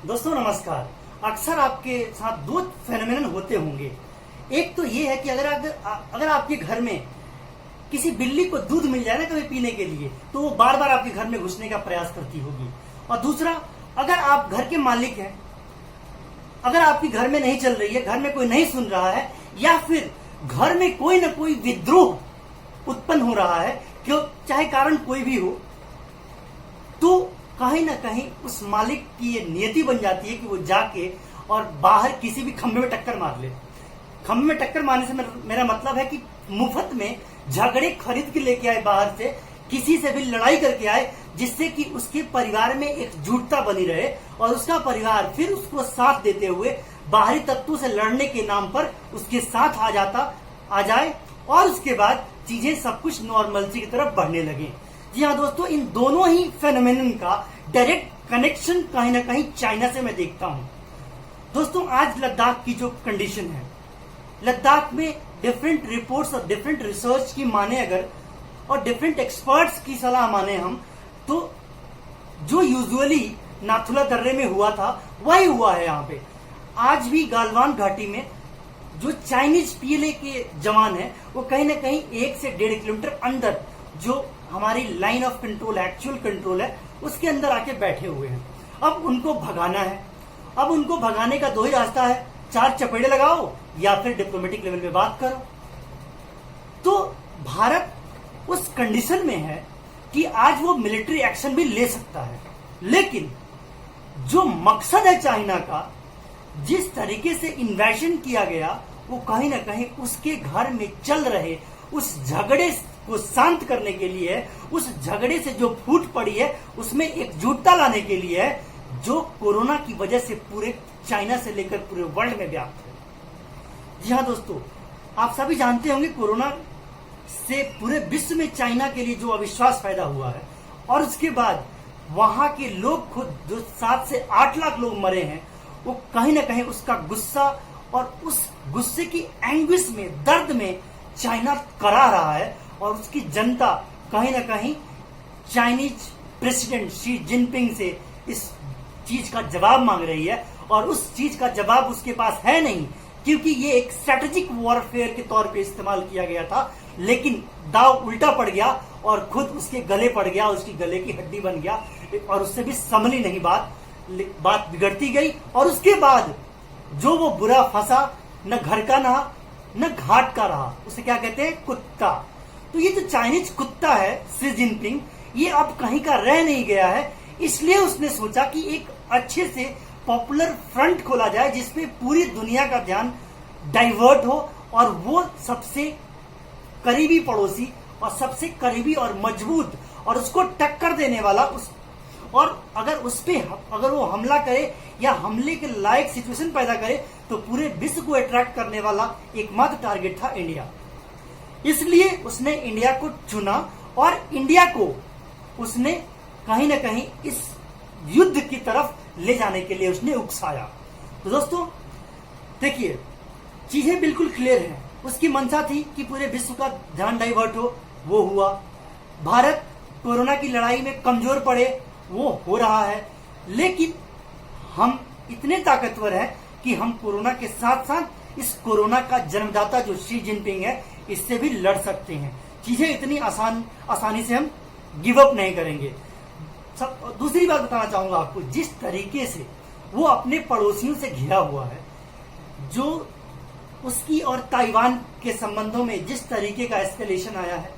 दोस्तों नमस्कार। अक्सर आपके साथ दो फेनोमेनन होते होंगे। एक तो ये है कि अगर आपके घर में किसी बिल्ली को दूध मिल जाए ना कभी पीने के लिए, तो वो बार बार आपके घर में घुसने का प्रयास करती होगी। और दूसरा, अगर आप घर के मालिक हैं, अगर आपकी घर में नहीं चल रही है, घर में कोई नहीं सुन रहा है, या फिर घर में कोई ना कोई विद्रोह उत्पन्न हो रहा है, क्यों चाहे कारण कोई भी हो, तो कहीं ना कहीं उस मालिक की ये नियति बन जाती है कि वो जाके और बाहर किसी भी खंभे में टक्कर मार ले। खंभे में टक्कर मारने से मेरा मतलब है कि मुफ्त में झगड़े खरीद के लेके आए, बाहर से किसी से भी लड़ाई करके आए, जिससे कि उसके परिवार में एकजुटता बनी रहे और उसका परिवार फिर उसको साथ देते हुए बाहरी तत्वों से लड़ने के नाम पर उसके साथ आ जाए और उसके बाद चीजें सब कुछ नॉर्मलसी की तरफ बढ़ने लगे। जी हाँ दोस्तों, इन दोनों ही फेनोमेनन का डायरेक्ट कनेक्शन कहीं ना कहीं चाइना से मैं देखता हूं। दोस्तों, आज लद्दाख की जो कंडीशन है, लद्दाख में डिफरेंट रिपोर्ट्स और डिफरेंट रिसर्च की माने अगर, और डिफरेंट एक्सपर्ट्स की सलाह माने हम, तो जो यूजुअली नाथुला दर्रे में हुआ था वही हुआ है यहाँ पे। आज भी गालवान घाटी में जो चाइनीज पीएलए के जवान हैं, वो कहीं ना कहीं 1 से 1.5 किलोमीटर अंदर जो हमारी line of control, actual control है, उसके अंदर आके बैठे हुए हैं। अब उनको भगाना है। अब उनको भगाने का दो ही रास्ता है, 4 चपेड़े लगाओ या फिर डिप्लोमेटिक लेवल पे बात करो। तो भारत उस कंडीशन में है कि आज वो मिलिट्री एक्शन भी ले सकता है, लेकिन जो मकसद है चाइना का, जिस तरीके से इन्वेशन किया गया, वो कहीं ना कहीं उसके घर में चल रहे उस झगड़े को शांत करने के लिए है, उस झगड़े से जो फूट पड़ी है उसमें एकजुटता लाने के लिए है, जो कोरोना की वजह से पूरे चाइना से लेकर पूरे वर्ल्ड में व्याप्त है। जी हाँ दोस्तों, आप सभी जानते होंगे कोरोना से पूरे विश्व में चाइना के लिए जो अविश्वास पैदा हुआ है, और उसके बाद वहां के लोग खुद जो 7 से 8 लाख लोग मरे हैं, वो कहीं ना कहीं उसका गुस्सा और उस गुस्से की एंग्विश में, दर्द में चाइना करा रहा है। और उसकी जनता कहीं ना कहीं चाइनीज प्रेसिडेंट शी जिनपिंग से इस चीज का जवाब मांग रही है, और उस चीज का जवाब उसके पास है नहीं, क्योंकि ये एक स्ट्रेटेजिक वॉरफेयर के तौर पे इस्तेमाल किया गया था, लेकिन दाव उल्टा पड़ गया और खुद उसके गले पड़ गया, उसकी गले की हड्डी बन गया, और उससे भी संभली नहीं बात बिगड़ती गई। और उसके बाद जो वो बुरा फंसा, न घर का न घाट का रहा, उसे क्या कहते हैं, कुत्ता। तो ये जो चाइनीज कुत्ता है शी जिनपिंग, ये अब कहीं का रह नहीं गया है, इसलिए उसने सोचा कि एक अच्छे से पॉपुलर फ्रंट खोला जाए जिसमें पूरी दुनिया का ध्यान डाइवर्ट हो, और वो सबसे करीबी पड़ोसी और सबसे करीबी और मजबूत और उसको टक्कर देने वाला और अगर वो हमला करे या हमले के लायक सिचुएशन पैदा करे, तो पूरे विश्व को अट्रैक्ट करने वाला एकमात्र टारगेट था इंडिया। इसलिए उसने इंडिया को चुना और इंडिया को उसने कहीं ना कहीं इस युद्ध की तरफ ले जाने के लिए उसने उकसाया। तो दोस्तों देखिए, चीजें बिल्कुल क्लियर हैं। उसकी मंशा थी कि पूरे विश्व का ध्यान डाइवर्ट हो, वो हुआ। भारत कोरोना की लड़ाई में कमजोर पड़े, वो हो रहा है। लेकिन हम इतने ताकतवर हैं कि हम कोरोना के साथ साथ इस कोरोना का जन्मदाता जो शी जिनपिंग है, इससे भी लड़ सकते हैं। चीजें इतनी आसानी से हम गिव अप नहीं करेंगे। दूसरी बात बताना चाहूंगा आपको, जिस तरीके से वो अपने पड़ोसियों से घिरा हुआ है, जो उसकी और ताइवान के संबंधों में जिस तरीके का एस्केलेशन आया है,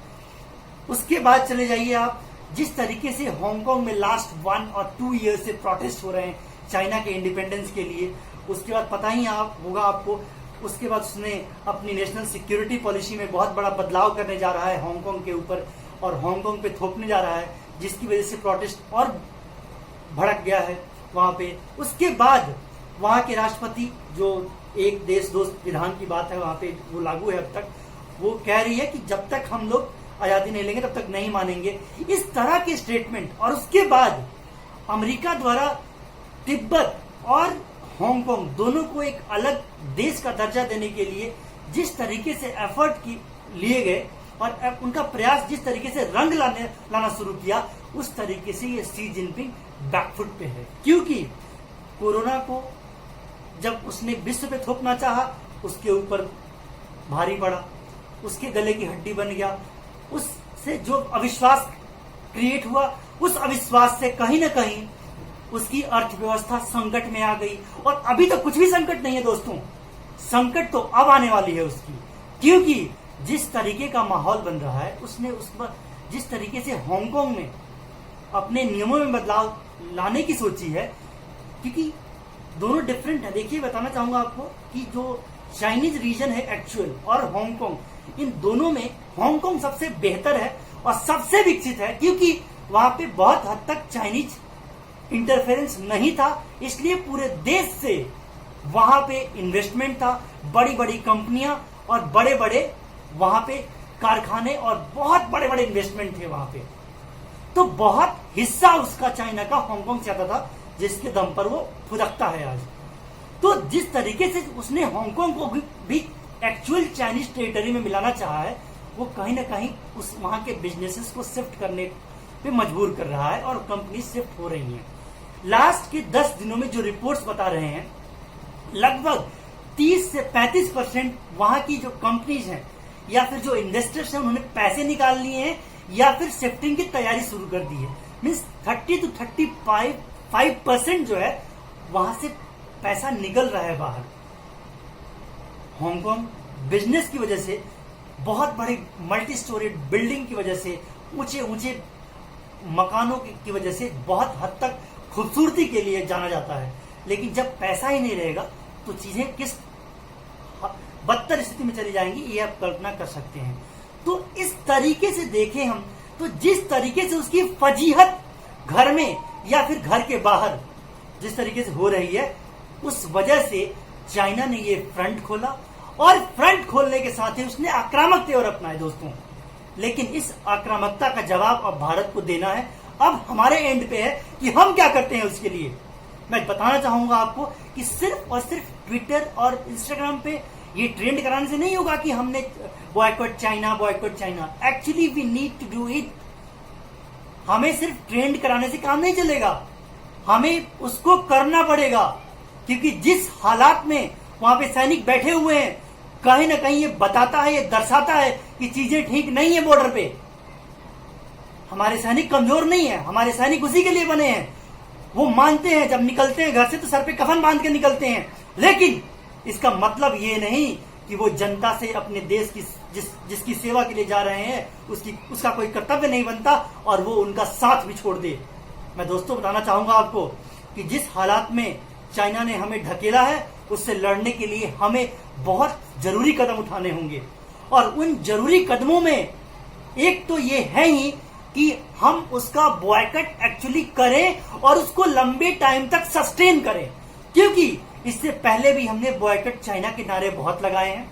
उसके बाद चले जाइए आप, जिस तरीके से हांगकांग में लास्ट 1 और 2 ईयर से प्रोटेस्ट हो रहे हैं चाइना के इंडिपेंडेंस के लिए, उसके बाद पता ही होगा आपको, उसके बाद उसने अपनी नेशनल सिक्योरिटी पॉलिसी में बहुत बड़ा बदलाव करने जा रहा है हांगकांग के ऊपर, और हांगकांग पे थोपने जा रहा है, जिसकी वजह से प्रोटेस्ट और भड़क गया है वहां पे। उसके बाद वहां के राष्ट्रपति, जो एक देश दो विधान की बात है वहां पे, वो लागू है अब तक, वो कह रही है कि जब तक हम लोग आजादी नहीं लेंगे तब तक नहीं मानेंगे, इस तरह के स्टेटमेंट। और उसके बाद अमेरिका द्वारा तिब्बत और हांगकांग दोनों को एक अलग देश का दर्जा देने के लिए जिस तरीके से एफर्ट लिए गए और उनका प्रयास जिस तरीके से रंग लाना शुरू किया, उस तरीके से ये शी जिनपिंग बैकफुट पे है। क्योंकि कोरोना को जब उसने विश्व पे थोपना चाहा, उसके ऊपर भारी पड़ा, उसके गले की हड्डी बन गया। उससे जो अविश्वास क्रिएट हुआ, उस अविश्वास से कहीं ना कहीं उसकी अर्थव्यवस्था संकट में आ गई। और अभी तो कुछ भी संकट नहीं है दोस्तों, संकट तो अब आने वाली है उसकी, क्योंकि जिस तरीके का माहौल बन रहा है, उसने उस पर जिस तरीके से हांगकांग में अपने नियमों में बदलाव लाने की सोची है, क्योंकि दोनों डिफरेंट है। देखिए, बताना चाहूंगा आपको कि जो चाइनीज रीजन है एक्चुअल और हांगकांग, इन दोनों में हांगकांग सबसे बेहतर है और सबसे विकसित है, क्योंकि वहां पे बहुत हद तक चाइनीज इंटरफेरेंस नहीं था। इसलिए पूरे देश से वहां पे इन्वेस्टमेंट था, बड़ी बड़ी कंपनियां और बड़े बड़े वहां पे कारखाने और बहुत बड़े बड़े इन्वेस्टमेंट थे वहां पे। तो बहुत हिस्सा उसका चाइना का हांगकांग से आता था, जिसके दम पर वो फुदकता है आज। तो जिस तरीके से उसने हांगकांग को भी एक्चुअल चाइनीज टेरिटरी में मिलाना चाहा है, वो कहीं ना कहीं उस वहां के बिजनेसेस को शिफ्ट करने पे मजबूर कर रहा है और कंपनी शिफ्ट हो रही हैं। लास्ट के 10 दिनों में जो रिपोर्ट्स बता रहे हैं, लगभग 30 से 35% वहां की जो कंपनीज हैं या फिर जो इन्वेस्टर्स हैं, उन्होंने पैसे निकाल लिए हैं या फिर शिफ्टिंग की तैयारी शुरू कर दी है। मीन्स 30 to 35% जो है वहां से पैसा निकल रहा है बाहर। हांगकांग बिजनेस की वजह से, बहुत बड़ी मल्टी स्टोरी बिल्डिंग की वजह से, ऊंचे ऊंचे मकानों की वजह से बहुत हद तक खूबसूरती के लिए जाना जाता है। लेकिन जब पैसा ही नहीं रहेगा तो चीजें किस बदतर स्थिति में चली जाएंगी, ये आप कल्पना कर सकते हैं। तो इस तरीके से देखें हम, तो जिस तरीके से उसकी फजीहत घर में या फिर घर के बाहर जिस तरीके से हो रही है, उस वजह से चाइना ने ये फ्रंट खोला और फ्रंट खोलने के साथ ही उसने आक्रामक तेवर अपनाए दोस्तों। लेकिन इस आक्रामकता का जवाब अब भारत को देना है। अब हमारे एंड पे है कि हम क्या करते हैं उसके लिए। मैं बताना चाहूंगा आपको कि सिर्फ और सिर्फ ट्विटर और इंस्टाग्राम पे ये ट्रेंड कराने से नहीं होगा कि हमने boycott China, boycott China. Actually we need to do it. हमें सिर्फ ट्रेंड कराने से काम नहीं चलेगा, हमें उसको करना पड़ेगा, क्योंकि जिस हालात में वहां पे सैनिक बैठे हुए हैं, कहीं ना कहीं ये बताता है, ये दर्शाता है कि चीजें ठीक नहीं है बॉर्डर पे। हमारे सैनिक कमजोर नहीं है, हमारे सैनिक उसी के लिए बने हैं। वो मानते हैं, जब निकलते हैं घर से तो सर पे कफन बांध के निकलते हैं। लेकिन इसका मतलब ये नहीं कि वो जनता से, अपने देश की जिसकी सेवा के लिए जा रहे हैं, उसका कोई कर्तव्य नहीं बनता और वो उनका साथ भी छोड़ दे। मैं दोस्तों बताना चाहूंगा आपको कि जिस हालात में चाइना ने हमें ढकेला है, उससे लड़ने के लिए हमें बहुत जरूरी कदम उठाने होंगे। और उन जरूरी कदमों में एक तो ये है ही कि हम उसका बॉयकॉट एक्चुअली करें और उसको लंबे टाइम तक सस्टेन करें। क्योंकि इससे पहले भी हमने बॉयकॉट चाइना के नारे बहुत लगाए हैं,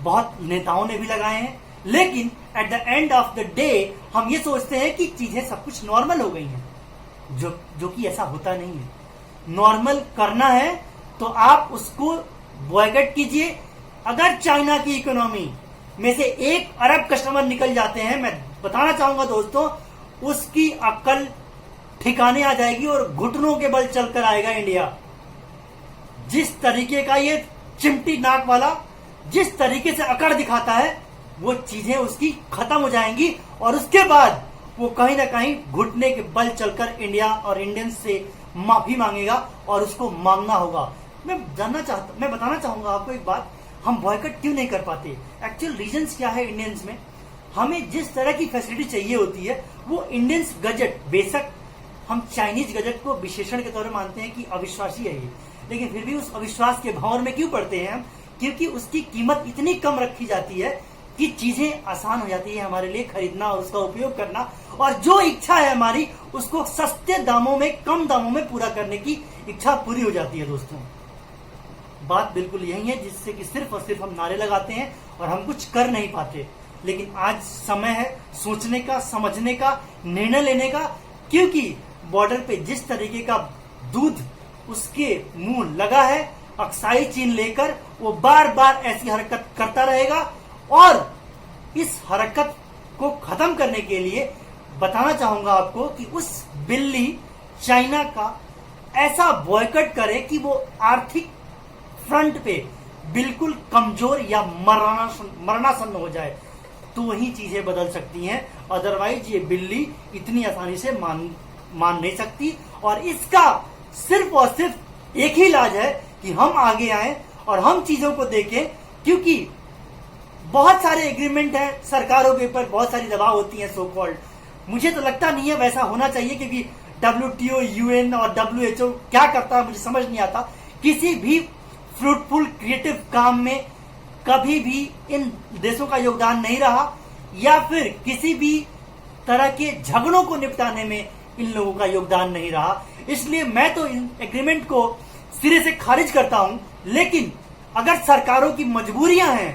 बहुत नेताओं ने भी लगाए हैं, लेकिन at the end of the day हम ये सोचते हैं कि चीजें सब कुछ नॉर्मल हो गई हैं, जो कि ऐसा होता नहीं है। नॉर्मल करना है तो आप उसको बॉयकॉट कीजिए। अगर चाइना की इकोनॉमी में से 1 अरब कस्टमर निकल जाते हैं, मैं बताना चाहूंगा दोस्तों, उसकी अक्ल ठिकाने आ जाएगी और घुटनों के बल चलकर आएगा इंडिया। जिस तरीके का ये चिमटी नाक वाला जिस तरीके से अकड़ दिखाता है, वो चीजें उसकी खत्म हो जाएंगी और उसके बाद वो कहीं ना कहीं घुटने के बल चलकर इंडिया और इंडियंस से माफी मांगेगा और उसको मांगना होगा। मैं बताना चाहूंगा आपको एक बात, हम बॉयकॉट क्यों नहीं कर पाते। एक्चुअल रीजंस क्या है इंडियंस में। हमें जिस तरह की फैसिलिटी चाहिए होती है, वो इंडियंस गजट, बेशक हम चाइनीज गजट को विशेषण के तौर पर मानते हैं कि अविश्वासी है ये, लेकिन फिर भी उस अविश्वास के भंवर में क्यों पड़ते हैं हम, क्योंकि उसकी कीमत इतनी कम रखी जाती है कि चीजें आसान हो जाती है हमारे लिए खरीदना और उसका उपयोग करना, और जो इच्छा है हमारी उसको सस्ते दामों में, कम दामों में पूरा करने की इच्छा पूरी हो जाती है दोस्तों। बात बिल्कुल यही है, जिससे कि सिर्फ और सिर्फ हम नारे लगाते हैं और हम कुछ कर नहीं पाते। लेकिन आज समय है सोचने का, समझने का, निर्णय लेने का, क्योंकि बॉर्डर पे जिस तरीके का दूध उसके मुंह लगा है, अक्साई चीन लेकर वो बार बार ऐसी हरकत करता रहेगा। और इस हरकत को खत्म करने के लिए बताना चाहूंगा आपको कि उस बिल्ली चाइना का ऐसा बॉयकट करे कि वो आर्थिक फ्रंट पे बिल्कुल कमजोर या मरणासन्न हो जाए, तो वही चीजें बदल सकती हैं। अदरवाइज ये बिल्ली इतनी आसानी से मान नहीं सकती। और इसका सिर्फ और सिर्फ एक ही इलाज है कि हम आगे आए और हम चीजों को देखें, क्योंकि बहुत सारे एग्रीमेंट हैं सरकारों के ऊपर, बहुत सारी दबाव होती है सो कॉल्ड। मुझे तो लगता नहीं है वैसा होना चाहिए, क्योंकि WTO, UN और WHO क्या करता है मुझे समझ नहीं आता। किसी भी फ्रूटफुल क्रिएटिव काम में कभी भी इन देशों का योगदान नहीं रहा, या फिर किसी भी तरह के झगड़ों को निपटाने में इन लोगों का योगदान नहीं रहा। इसलिए मैं तो इन एग्रीमेंट को सिरे से खारिज करता हूं। लेकिन अगर सरकारों की मजबूरियां हैं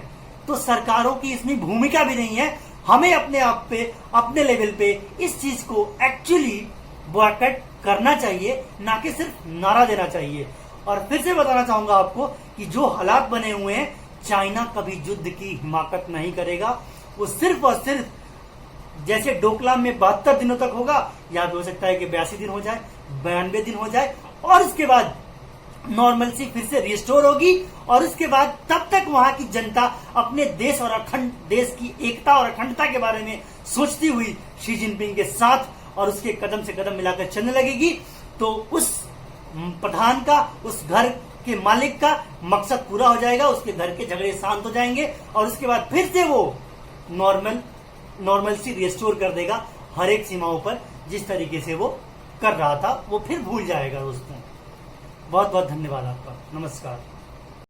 तो सरकारों की इसमें भूमिका भी नहीं है। हमें अपने आप पे, अपने लेवल पे इस चीज को एक्चुअली बॉयकॉट करना चाहिए, ना कि सिर्फ नारा देना चाहिए। और फिर से बताना चाहूंगा आपको कि जो हालात बने हुए हैं, चाइना कभी युद्ध की हिमाकत नहीं करेगा। वो सिर्फ और सिर्फ जैसे डोकलाम में 72 दिनों तक होगा, या भी हो सकता है कि 82 दिन हो जाए, 92 दिन हो जाए, और उसके बाद नॉर्मल सी फिर से रिस्टोर होगी। और उसके बाद तब तक वहां की जनता अपने देश और देश की एकता और अखंडता के बारे में सोचती हुई शी जिनपिंग के साथ और उसके कदम से कदम मिलाकर चलने लगेगी। तो उस प्रधान का, उस घर के मालिक का मकसद पूरा हो जाएगा, उसके घर के झगड़े शांत हो जाएंगे, और उसके बाद फिर से वो नॉर्मल सी रिस्टोर कर देगा हर एक सीमाओं पर, जिस तरीके से वो कर रहा था वो फिर भूल जाएगा दोस्तों। बहुत बहुत धन्यवाद आपका। नमस्कार।